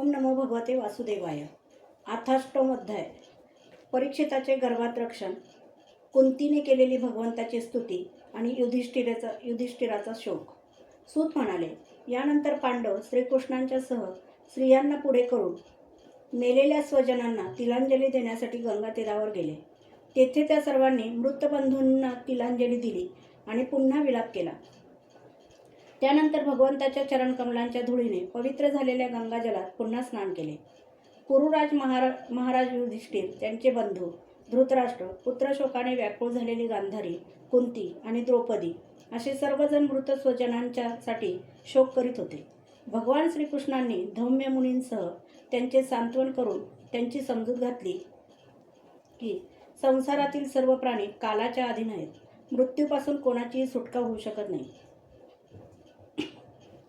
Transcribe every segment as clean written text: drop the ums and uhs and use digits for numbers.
ओम नमो भगवते वासुदेवाय। अथाष्टम अध्याय। परीक्षिताचे गर्भात रक्षण, कुंतीने केलेली भगवंताची स्तुती आणि युधिष्ठिराचा शोक। सूत म्हणाले, यानंतर पांडव श्रीकृष्णांच्या सह स्त्रियांना पुढे करून मेलेल्या स्वजनांना तिलांजली देण्यासाठी गंगा तीरावर गेले। तेथे त्या सर्वांनी मृत बंधूंना तिलांजली दिली आणि पुन्हा विलाप केला। त्यानंतर भगवंताच्या चरणकमलांच्या धुळीने पवित्र झालेल्या गंगाजलात पुन्हा स्नान केले। कुरुराज महाराज युधिष्ठिर, त्यांचे बंधू धृतराष्ट्र, पुत्रशोकाने व्याकुळ झालेली गांधारी, कुंती आणि द्रौपदी असे सर्वजण मृत स्वजनांच्यासाठी शोक करीत होते। भगवान श्रीकृष्णांनी धौम्य मुनींसह त्यांचे सांत्वन करून त्यांची समजूत घातली की संसारातील सर्व प्राणी कालाच्या अधीन आहेत, मृत्यूपासून कोणाचीही सुटका होऊ शकत नाही।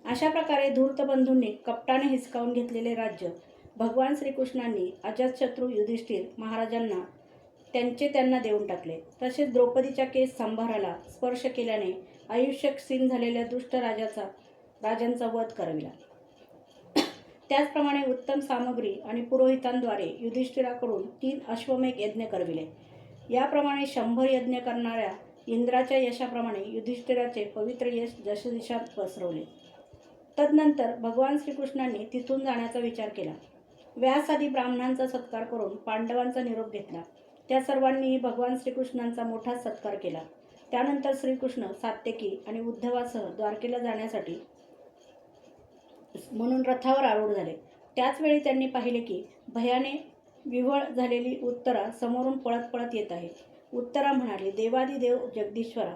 अशा प्रकारे धूर्त बंधूंनी कपटाने हिसकावून घेतलेले राज्य भगवान श्रीकृष्णांनी अजातशत्रू युधिष्ठिर महाराजांना त्यांना देऊन टाकले। तसेच द्रौपदीच्या केस सांभाराला स्पर्श केल्याने आयुष्य क्षीण झालेल्या दुष्ट राजांचा वध करविला। त्याचप्रमाणे उत्तम सामग्री आणि पुरोहितांद्वारे युधिष्ठिराकडून 3 अश्वमेध यज्ञ करविले। याप्रमाणे 100 यज्ञ करणाऱ्या इंद्राच्या यशाप्रमाणे युधिष्ठिराचे पवित्र यश दशदिशांत पसरवले। तदनंतर भगवान श्रीकृष्णांनी तिथून जाण्याचा विचार केला। व्यास आदी ब्राह्मणांचा सत्कार करून पांडवांचा निरोप घेतला। त्या सर्वांनीही भगवान श्रीकृष्णांचा मोठा सत्कार केला। त्यानंतर श्रीकृष्ण सात्यकी आणि उद्धवासह द्वारकेला जाण्यासाठी म्हणून रथावर आरूढ झाले। त्याचवेळी त्यांनी पाहिले की भयाने विव्हळ झालेली उत्तरा समोरून पळत पळत येत आहे। उत्तरा म्हणाली, देवादिदेव जगदीश्वरा,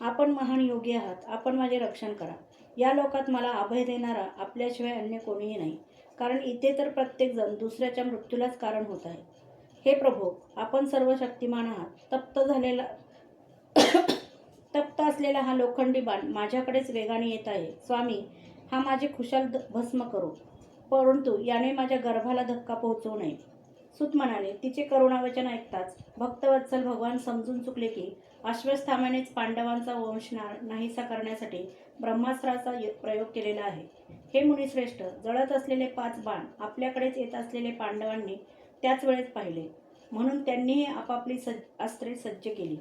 आपण महान योगी आहात, आपण माझे रक्षण करा। या लोकात मला अभय देणारा आपल्याशिवाय अन्य कोणीही नाही, कारण इथे तर प्रत्येकजण दुसऱ्याच्या मृत्यूलाच कारण होत आहे। हे प्रभो, आपण सर्व शक्तिमान आहात। तप्त असलेला हा लोखंडी बाण माझ्याकडेच वेगाने येत आहे। स्वामी, हा माझे खुशाल भस्म करो, परंतु याने माझ्या गर्भाला धक्का पोहोचवू नये। सूत म्हणाले, तिचे करुणावचन ऐकताच भक्तवत्सल भगवान समजून चुकले की अश्वत्थाम्यानेच पांडवांचा वंश नाहीसा करण्यासाठी ब्रह्मास्त्राचा प्रयोग केलेला आहे। हे मुनिश्रेष्ठ, जळत असलेले 5 बाण आपल्याकडेच येत असलेले पांडवांनी त्याच वेळेत पाहिले, म्हणून त्यांनीही आपापली अस्त्रे सज्ज केली।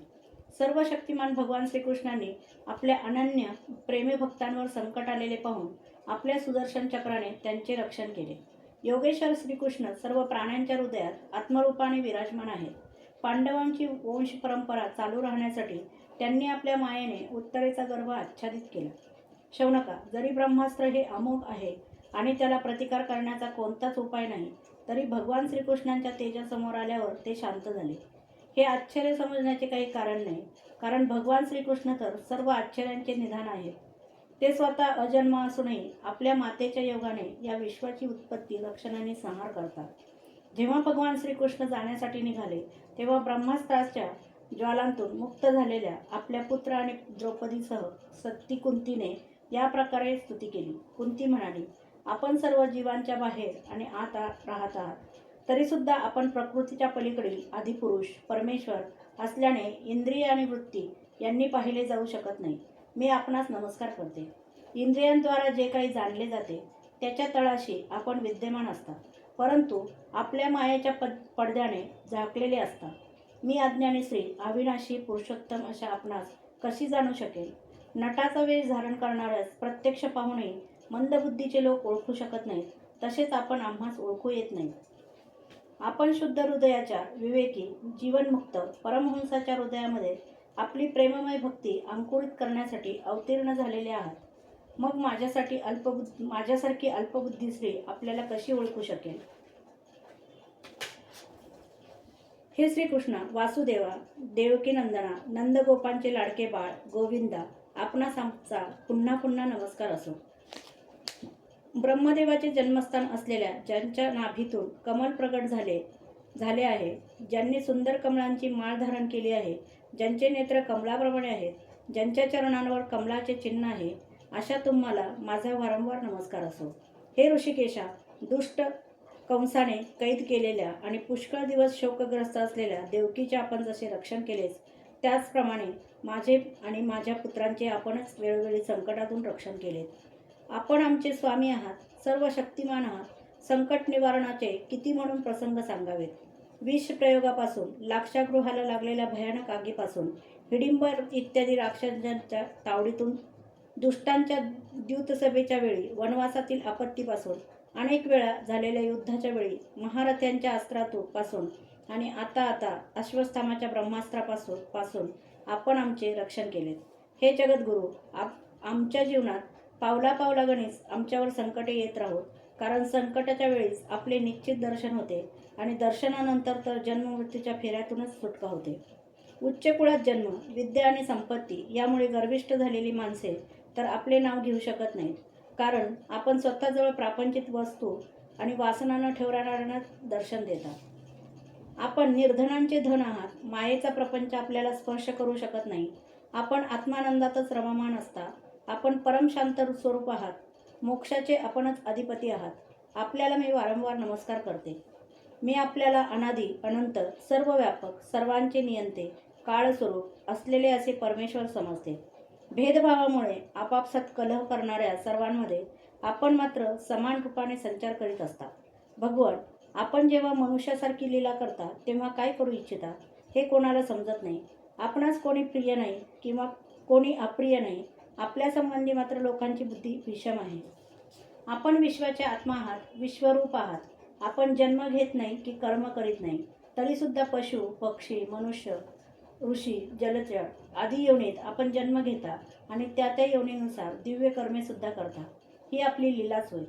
सर्व शक्तिमान भगवान श्रीकृष्णांनी आपल्या अनन्य प्रेमी भक्तांवर संकट आलेले पाहून आपल्या सुदर्शन चक्राने त्यांचे रक्षण केले। योगेश्वर श्रीकृष्ण सर्व प्राण्यांच्या हृदयात आत्मरूपाने विराजमान आहेत। पांडवांची वंश परंपरा चालू राहण्यासाठी त्यांनी आपल्या मायेने उत्तरेचा गर्भ आच्छादित केला। शौनका, जरी ब्रह्मास्त्र हे अमोघ आहे आणि त्याला प्रतिकार करण्याचा कोणताच उपाय नाही, तरी भगवान श्रीकृष्णांच्या तेजासमोर आल्यावर ते शांत झाले। हे आश्चर्य समजण्याचे काही कारण नाही, कारण भगवान श्रीकृष्ण तर सर्व आश्चर्यांचे निधान आहेत। ते स्वतः अजन्म असूनही आपल्या मातेच्या योगाने या विश्वाची उत्पत्ती, रक्षण आणि संहार करतात। जेव्हा भगवान श्रीकृष्ण जाण्यासाठी निघाले, तेव्हा ब्रह्मास्त्राच्या ज्वालांतून मुक्त झालेल्या आपल्या पुत्र आणि द्रौपदीसह सती कुंतीने या प्रकारे स्तुती केली। कुंती म्हणाली, आपण सर्व जीवांच्या बाहेर आणि आत राहत आहात, तरीसुद्धा आपण प्रकृतीच्या पलीकडील आदिपुरुष परमेश्वर असल्याने इंद्रिय आणि वृत्ती यांनी पाहिले जाऊ शकत नाही। मी आपणास नमस्कार करते। इंद्रियांद्वारा जे काही जाणले जाते त्याच्या तळाशी आपण विद्यमान असता, परंतु आपल्या मायेच्या पडद्याने झाकलेले असता। मी अज्ञानी स्त्री, अविनाशी पुरुषोत्तम अशा आपणास कशी जाणू शकेल? नटाचा वेश धारण करणाऱ्यास प्रत्यक्ष पाहूनही मंदबुद्धीचे लोक ओळखू शकत नाहीत, तसेच आपण आम्हास ओळखू येत नाही। आपण शुद्ध हृदयाच्या विवेकी जीवनमुक्त परमहंसाच्या हृदयामध्ये आपली प्रेममय भक्ती अंकुरित करण्यासाठी अवतीर्ण झालेले आहात। मग माझ्यासारखी अल्पबुद्धी स्त्री आपल्याला कशी ओळखू शकेल? हे श्रीकृष्णा, वासुदेवा, देवकीनंदना, नंदगोपांचे लाडके बाळ गोविंदा, आपणास आमचा पुन्हा पुन्हा नमस्कार असो। ब्रह्मदेवाचे जन्मस्थान असलेल्या, ज्यांच्या नाभीतून कमल प्रगट झाले आहे, ज्यांनी सुंदर कमळांची माळ धारण केली आहे, ज्यांचे नेत्र कमलाप्रमाणे आहेत, ज्यांच्या चरणांवर कमलाचे चिन्ह आहे, अशा तुम्हाला माझा वारंवार नमस्कार असो। हे ऋषिकेशा, दुष्ट कंसाने कैद केलेल्या आणि पुष्कळ दिवस शोकग्रस्त असलेल्या देवकीचे आपण जसे रक्षण केलेस, त्याचप्रमाणे माझे आणि माझ्या पुत्रांचे आपणच वेळोवेळी संकटातून रक्षण केले। आपण आमचे स्वामी आहात, सर्व शक्तिमान आहात, संकट निवारणाचे किती म्हणून प्रसंग सांगावेत. विष प्रयोगापासून, लाक्षागृहाला लागलेल्या भयानक आगीपासून, हिडिंबर इत्यादी राक्षसांच्या तावडीतून, दुष्टांच्या द्यूतसभेच्या वेळी, वनवासातील आपत्तीपासून, अनेक वेळा झालेल्या युद्धाच्या वेळी, महारथ्यांच्या अस्त्रापासून आणि आता अश्वत्थामाच्या ब्रह्मास्त्रापासून आपण आमचे रक्षण केलेत. हे जगद्गुरू, आमच्या जीवनात पावला गणित आमच्यावर संकटे येत राहोत, कारण संकटाच्या वेळीच आपले निश्चित दर्शन होते आणि दर्शनानंतर तर जन्ममृत्यूच्या फेऱ्यातूनच सुटका होते. उच्च कुळात जन्म, विद्या आणि संपत्ती यामुळे गर्विष्ठ झालेली माणसे तर आपले नाव घेऊ शकत नाहीत, कारण आपण स्वतःजवळ प्रापंचिक वस्तू आणि वासना न ठेवणाऱ्यांना दर्शन देता. आपण निर्धनांचे धन आहात. मायेचा प्रपंच आपल्याला स्पर्श करू शकत नाही. आपण आत्मानंदातच रममाण असता. आपण परमशांत स्वरूप आहात. मोक्षाचे आपणच अधिपती आहात. आपल्याला मी वारंवार नमस्कार करते. मी आपल्याला अनादी, अनंत, सर्वव्यापक, सर्वांचे नियंते, काळस्वरूप असलेले असे परमेश्वर समजते. भेदभावामुळे आपापसात कलह करणाऱ्या सर्वांमध्ये आपण मात्र समान रूपाने संचार करीत असता. भगवान, आपण जेव्हा मनुष्यासारखी लीला करता तेव्हा काय करू इच्छिता हे कोणाला समजत नाही. आपणास कोणी प्रिय नाही किंवा कोणी अप्रिय नाही. आपल्या संबंधी मात्र लोकांची बुद्धी विषम आहे. आपण विश्वाचे आत्मा आहात, विश्वरूप आहात. आपण जन्म घेत नाही की कर्म करीत नाही, तरीसुद्धा पशु, पक्षी, मनुष्य, ऋषी, जलचर आदी योनीत आपण जन्म घेता आणि त्या योनीनुसार दिव्य कर्मे सुद्धा करता. ही आपली लीलाच होय.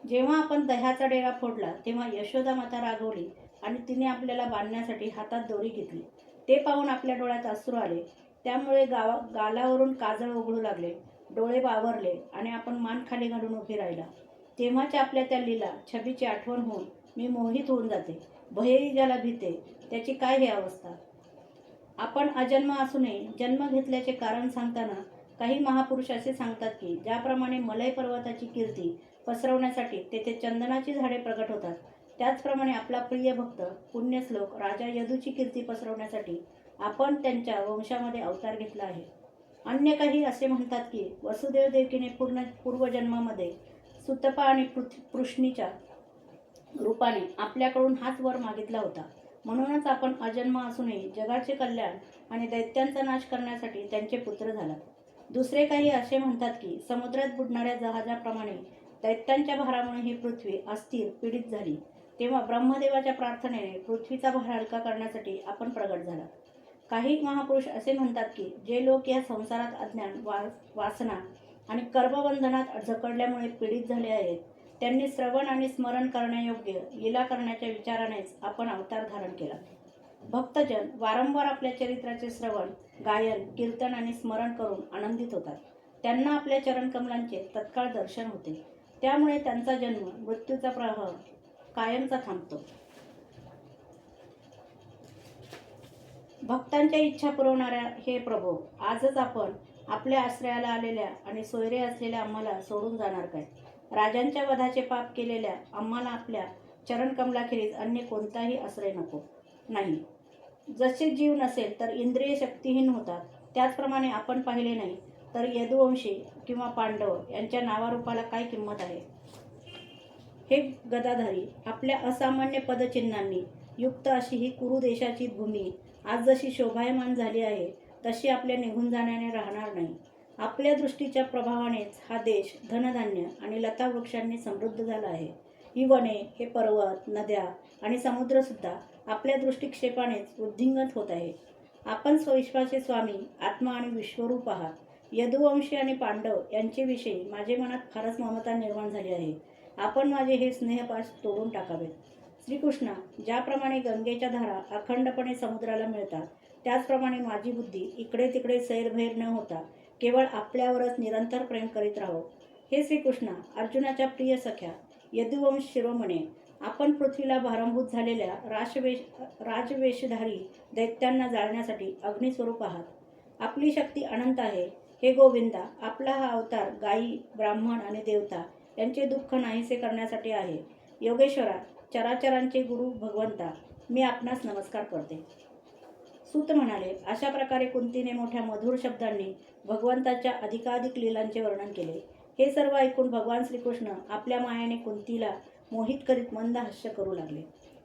जेव्हा आपण दह्याचा डेरा फोडला तेव्हा यशोदा माता रागवली आणि तिने आपल्याला बांधण्यासाठी हातात दोरी घेतली. ते पाहून आपल्या डोळ्यात अश्रू आले. त्यामुळे गालावरून काजळ ओघळू लागले, डोळे बावरले आणि आपण मान खाली घालून उभी राहिला. तेव्हाच्या आपल्या त्या लीला छबीची आठवण होऊन मी मोहित होऊन जाते. भयही ज्याला भीते त्याची काय ही अवस्था. आपण अजन्म असूनही जन्म घेतल्याचे कारण सांगताना काही महापुरुष असे सांगतात की ज्याप्रमाणे मलय पर्वताची कीर्ती पसरवण्यासाठी तेथे चंदनाची झाडे प्रकट होतात, त्याचप्रमाणे आपला प्रिय भक्त पुण्यश्लोक राजा यदूची कीर्ती पसरवण्यासाठी आपण त्यांच्या वंशामध्ये अवतार घेतला आहे. अन्य काही असे म्हणतात की वसुदेव देवकीने पूर्वजन्मामध्ये सुतपा आणि पृष्णीच्या रूपाने आपल्याकडून हाच वर मागितला होता. म्हणूनच आपण अजन्म असूनही जगाचे कल्याण आणि दैत्यांचा नाश करण्यासाठी त्यांचे पुत्र झालात. दुसरे काही असे म्हणतात की समुद्रात बुडणाऱ्या जहाजाप्रमाणे दैत्यांच्या भारामुळे ही पृथ्वी अस्थिर, पीडित झाली. तेव्हा ब्रह्मदेवाच्या प्रार्थनेने पृथ्वीचा भार हलका करण्यासाठी आपण प्रगट झाला. काही महापुरुष असे म्हणतात की जे लोक या संसारात अज्ञान, वासना आणि कर्मबंधनात जकडल्यामुळे पीडित झाले आहेत, त्यांनी श्रवण आणि स्मरण करण्यायोग्य लीला करण्याच्या विचारानेच आपण अवतार धारण केला. भक्तजन वारंवार आपल्या चरित्राचे श्रवण, गायन, कीर्तन आणि स्मरण करून आनंदित होतात. त्यांना आपल्या चरणकमलांचे तत्काळ दर्शन होते. त्यामुळे त्यांचा जन्म मृत्यूचा प्रवाह कायमचा थांबतो. भक्तांच्या इच्छा पुरवणाऱ्या हे प्रभो, आजच आपण आपल्या आश्रयाला आलेल्या आणि सोयरे असलेल्या आम्हाला सोडून जाणार काय? राजांच्या वधाचे पाप केलेल्या आम्हाला आपल्या चरणकमलाखेरीज अन्य कोणताही आश्रय नको नाही. जसे जीव नसेल तर इंद्रिय शक्तिहीन होतात, त्याचप्रमाणे आपण पाहिले नाही तर यदुवंशी किंवा पांडव यांच्या नावारूपाला काय किंमत आहे? हे गदाधारी, आपल्या असामान्य पदचिन्हांनी युक्त अशी ही कुरु देशाची भूमी आज जशी शोभायमान झाली आहे तशी आपल्या निघून जाण्याने राहणार नाही. आपल्या दृष्टीच्या प्रभावानेच हा देश धनधान्य आणि लतावृक्षांनी समृद्ध झाला आहे. ही वने, हे पर्वत, नद्या आणि समुद्रसुद्धा आपल्या दृष्टिक्षेपानेच वृद्धिंगत होत आहे. आपण स्वविश्वाचे स्वामी, आत्मा आणि विश्वरूप आहात. यदुवंशी आणि पांडव यांच्याविषयी माझे मनात फारच ममता निर्माण झाली आहे. आपण माझे हे स्नेहपाश तोडून टाकावेत. श्रीकृष्णा, ज्याप्रमाणे गंगेच्या धारा अखंडपणे समुद्राला मिळतात, त्याचप्रमाणे माझी बुद्धी इकडे तिकडे सैरभैर न होता केवळ आपल्यावरच निरंतर प्रेम करीत राहो. हे श्रीकृष्णा, अर्जुनाच्या प्रिय सख्या, यदुवंश शिरोमणे, आपण पृथ्वीला भारंभूत झालेल्या राजवेशधारी दैत्यांना जाळण्यासाठी अग्निस्वरूप आहात. आपली शक्ती अनंत आहे. हे गोविंदा, आपला हा अवतार गायी, ब्राह्मण आणि देवता यांचे दुःख नाहीसे करण्यासाठी आहे. योगेश्वरा, चराचरांचे गुरु भगवंता, मी आपणास नमस्कार करते. सूत म्हणाले, अशा प्रकारे कुंतीने मोठ्या मधुर शब्दांनी भगवंताच्या अधिकाधिक लीलांचे वर्णन केले. हे सर्व ऐकून भगवान श्रीकृष्ण आपल्या मायेने कुंतीला मोहित करीत मंद हास्य करू लागले.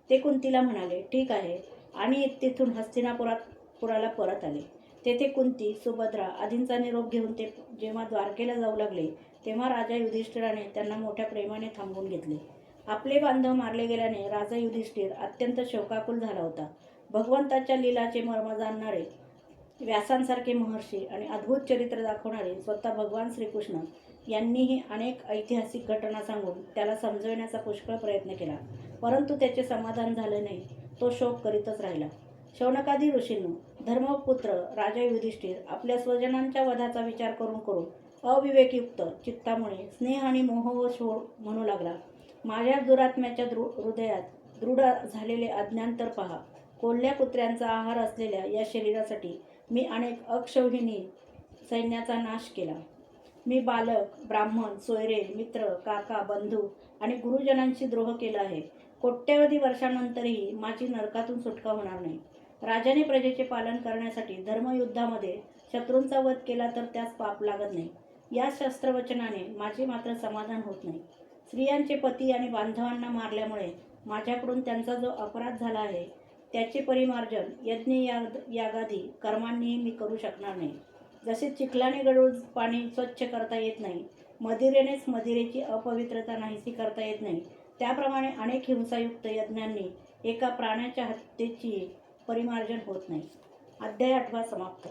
ते कुंतीला म्हणाले, ठीक आहे, आणि तिथून हस्तिनापुराला परत आले. तेथे कुंती, सुभद्रा आदींचा निरोप घेऊन ते जेव्हा द्वारकेला जाऊ लागले तेव्हा राजा युधिष्ठिराने त्यांना मोठ्या प्रेमाने थांबवून घेतले. आपले बांधव मारले गेल्याने राजा युधिष्ठिर अत्यंत शोकाकुल झाला होता. भगवंताच्या लीलाचे मर्म जाणणारे व्यासांसारखे महर्षी आणि अद्भुत चरित्र दाखवणारे स्वतः भगवान श्रीकृष्ण यांनीही अनेक ऐतिहासिक घटना सांगून त्याला समजविण्याचा पुष्कळ प्रयत्न केला, परंतु त्याचे समाधान झाले नाही. तो शोक करीतच राहिला. शौनकादी ऋषींनो, धर्मपुत्र राजा युधिष्ठिर आपल्या स्वजनांच्या वधाचा विचार करून अविवेकयुक्त चित्तामुळे स्नेह आणि मोहवश म्हणू लागला. माझ्या दुरात्म्याच्या हृदयात दृढ झालेले अज्ञान तर पहा. कोल्ह्या कुत्र्यांचा आहार असलेल्या या शरीरासाठी मी अनेक अक्षौहिणी सैन्याचा नाश केला. मी बालक, ब्राह्मण, सोयरे, मित्र, काका, बंधू आणि गुरुजनांशी द्रोह केला आहे. कोट्यवधी वर्षांनंतरही माझी नरकातून सुटका होणार नाही. राजाने प्रजेचे पालन करण्यासाठी धर्मयुद्धामध्ये शत्रूंचा वध केला तर त्यास पाप लागत नाही. या शास्त्रवचनाने माझे मात्र समाधान होत नाही. स्त्रियांचे पती आणि बांधवांना मारल्यामुळे माझ्याकडून त्यांचा जो अपराध झाला आहे त्याचे परिमार्जन यज्ञ यागादी कर्मांनीही मी करू शकणार नाही. जसे चिखलाने गढूळ पाणी स्वच्छ करता येत नाही, मदिरेनेच मदिरेची अपवित्रता नाहीशी करता येत नाही, त्याप्रमाणे अनेक हिंसायुक्त यज्ञांनी एका प्राण्याच्या हत्येची परिमार्जन होत नाही. अध्याय 8 समाप्त.